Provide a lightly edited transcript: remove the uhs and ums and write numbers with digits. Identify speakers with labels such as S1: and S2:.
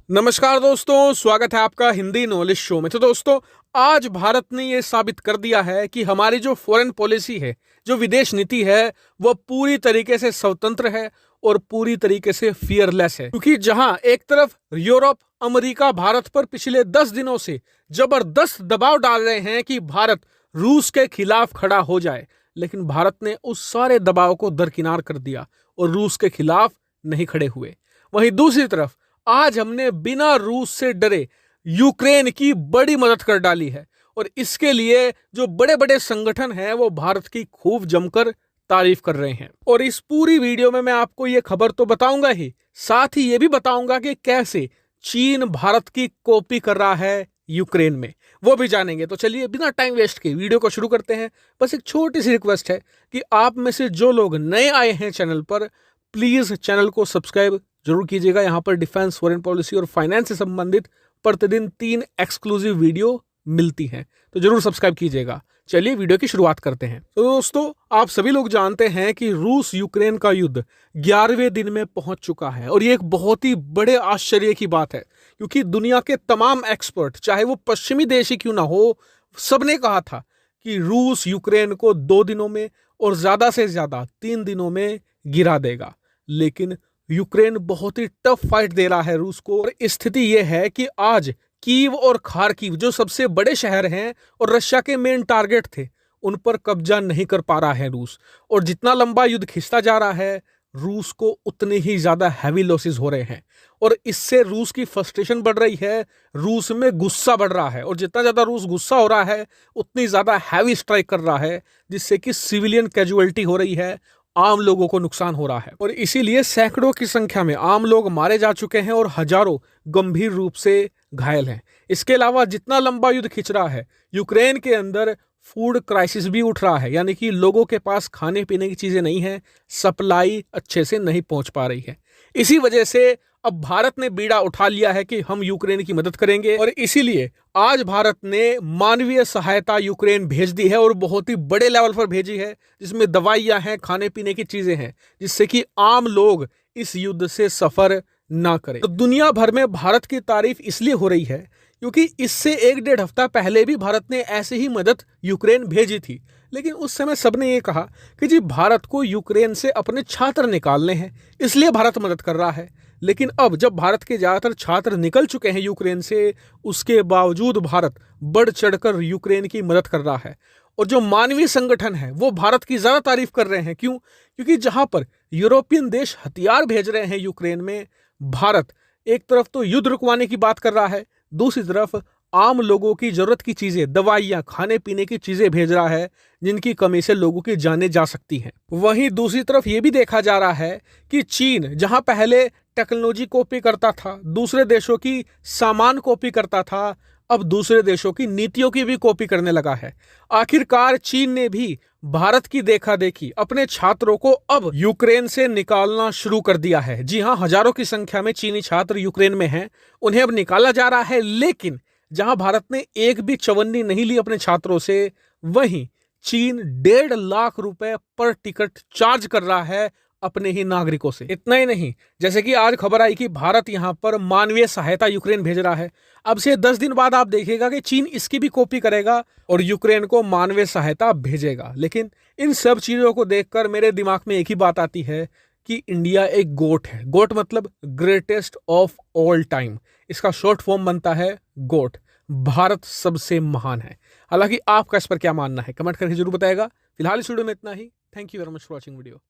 S1: नमस्कार दोस्तों, स्वागत है आपका हिंदी नॉलेज शो में। तो दोस्तों, आज भारत ने यह साबित कर दिया है कि हमारी जो फॉरेन पॉलिसी है, जो विदेश नीति है, वह पूरी तरीके से स्वतंत्र है और पूरी तरीके से फियरलेस है। क्योंकि जहां एक तरफ यूरोप, अमेरिका भारत पर पिछले 10 दिनों से जबरदस्त दबाव डाल रहे हैं कि भारत रूस के खिलाफ खड़ा हो जाए, लेकिन भारत ने उस सारे दबाव को दरकिनार कर दिया और रूस के खिलाफ नहीं खड़े हुए। वहीं दूसरी तरफ आज हमने बिना रूस से डरे यूक्रेन की बड़ी मदद कर डाली है और इसके लिए जो बड़े बड़े संगठन हैं वो भारत की खूब जमकर तारीफ कर रहे हैं। और इस पूरी वीडियो में मैं आपको ये खबर तो बताऊंगा ही, साथ ही ये भी बताऊंगा कि कैसे चीन भारत की कॉपी कर रहा है यूक्रेन में, वो भी जानेंगे। तो चलिए बिना टाइम वेस्ट के वीडियो को शुरू करते हैं। बस एक छोटी सी रिक्वेस्ट है कि आप में से जो लोग नए आए हैं चैनल पर, प्लीज चैनल को सब्सक्राइब जरूर कीजिएगा। यहाँ पर डिफेंस, फॉरेन पॉलिसी और फाइनेंस से संबंधित प्रतिदिन 3 एक्सक्लूसिव वीडियो मिलती हैं, तो जरूर सब्सक्राइब कीजिएगा। चलिए वीडियो की शुरुआत करते हैं। तो दोस्तों, आप सभी लोग जानते हैं कि रूस यूक्रेन का युद्ध 11वें दिन में पहुंच चुका है और ये एक बहुत ही बड़े आश्चर्य की बात है, क्योंकि दुनिया के तमाम एक्सपर्ट, चाहे वो पश्चिमी देश ही क्यों ना हो, सबने कहा था कि रूस यूक्रेन को 2 दिनों में और ज्यादा से ज्यादा 3 दिनों में गिरा देगा। लेकिन यूक्रेन बहुत ही टफ फाइट दे रहा है रूस को और स्थिति यह है कि आज कीव और खार्किव, जो सबसे बड़े शहर हैं और रशिया के मेन टारगेट थे, उन पर कब्जा नहीं कर पा रहा है रूस। और जितना लंबा युद्ध खिंचता जा रहा है, रूस को उतने ही ज्यादा हैवी लॉसेस हो रहे हैं और इससे रूस की फ्रस्ट्रेशन बढ़ रही है, रूस में गुस्सा बढ़ रहा है और जितना ज्यादा रूस गुस्सा हो रहा है उतनी ज्यादा हैवी स्ट्राइक कर रहा है, जिससे कि सिविलियन कैजुअलिटी हो रही है, आम लोगों को नुकसान हो रहा है और इसीलिए सैकड़ों की संख्या में आम लोग मारे जा चुके हैं और हजारों गंभीर रूप से घायल हैं। इसके अलावा जितना लंबा युद्ध खिंच रहा है, यूक्रेन के अंदर फूड क्राइसिस भी उठ रहा है, यानी कि लोगों के पास खाने पीने की चीजें नहीं है, सप्लाई अच्छे से नहीं पहुंच पा रही है। इसी वजह से अब भारत ने बीड़ा उठा लिया है कि हम यूक्रेन की मदद करेंगे और इसीलिए आज भारत ने मानवीय सहायता यूक्रेन भेज दी है और बहुत ही बड़े लेवल पर भेजी है, जिसमें दवाइयां हैं, खाने पीने की चीजें हैं, जिससे कि आम लोग इस युद्ध से सफर ना करें। तो दुनिया भर में भारत की तारीफ इसलिए हो रही है क्योंकि इससे 1-1.5 हफ्ता पहले भी भारत ने ऐसे ही मदद यूक्रेन भेजी थी, लेकिन उस समय सबने ये कहा कि जी भारत को यूक्रेन से अपने छात्र निकालने हैं, इसलिए भारत मदद कर रहा है। लेकिन अब जब भारत के ज्यादातर छात्र निकल चुके हैं यूक्रेन से, उसके बावजूद भारत बढ़ चढ़कर यूक्रेन की मदद कर रहा है और जो मानवीय संगठन है वो भारत की ज्यादा तारीफ कर रहे हैं। क्यों? क्योंकि जहां पर यूरोपियन देश हथियार भेज रहे हैं यूक्रेन में, भारत एक तरफ तो युद्ध रुकवाने की बात कर रहा है, दूसरी तरफ आम लोगों की जरूरत की चीजें, दवाइयां, खाने पीने की चीजें भेज रहा है, जिनकी कमी से लोगों की जानें जा सकती हैं। वहीं दूसरी तरफ यह भी देखा जा रहा है कि चीन जहां पहले टेक्नोलॉजी कॉपी करता था, दूसरे देशों की सामान कॉपी करता था, अब दूसरे देशों की नीतियों की भी कॉपी करने लगा है। आखिरकार चीन ने भी भारत की देखा देखी अपने छात्रों को अब यूक्रेन से निकालना शुरू कर दिया है। जी हां, हजारों की संख्या में चीनी छात्र यूक्रेन में हैं, उन्हें अब निकाला जा रहा है। लेकिन जहां भारत ने एक भी चवन्नी नहीं ली अपने छात्रों से, वहीं चीन 1.5 लाख रुपए पर टिकट चार्ज कर रहा है अपने ही नागरिकों से। इतना ही नहीं, जैसे कि आज खबर आई कि भारत यहां पर मानवीय सहायता यूक्रेन भेज रहा है, अब से 10 दिन बाद आप देखिएगा कि चीन इसकी भी कॉपी करेगा और यूक्रेन को मानवीय सहायता भेजेगा। लेकिन इन सब चीजों को देखकर मेरे दिमाग में एक ही बात आती है कि इंडिया एक गोट है। गोट मतलब ग्रेटेस्ट ऑफ ऑल टाइम, इसका शॉर्ट फॉर्म बनता है गोट। भारत सबसे महान है। हालांकि आपका इस पर क्या मानना है, कमेंट करके जरूर बताएगा। फिलहाल इस वीडियो में इतना ही। Thank you very much for watching video.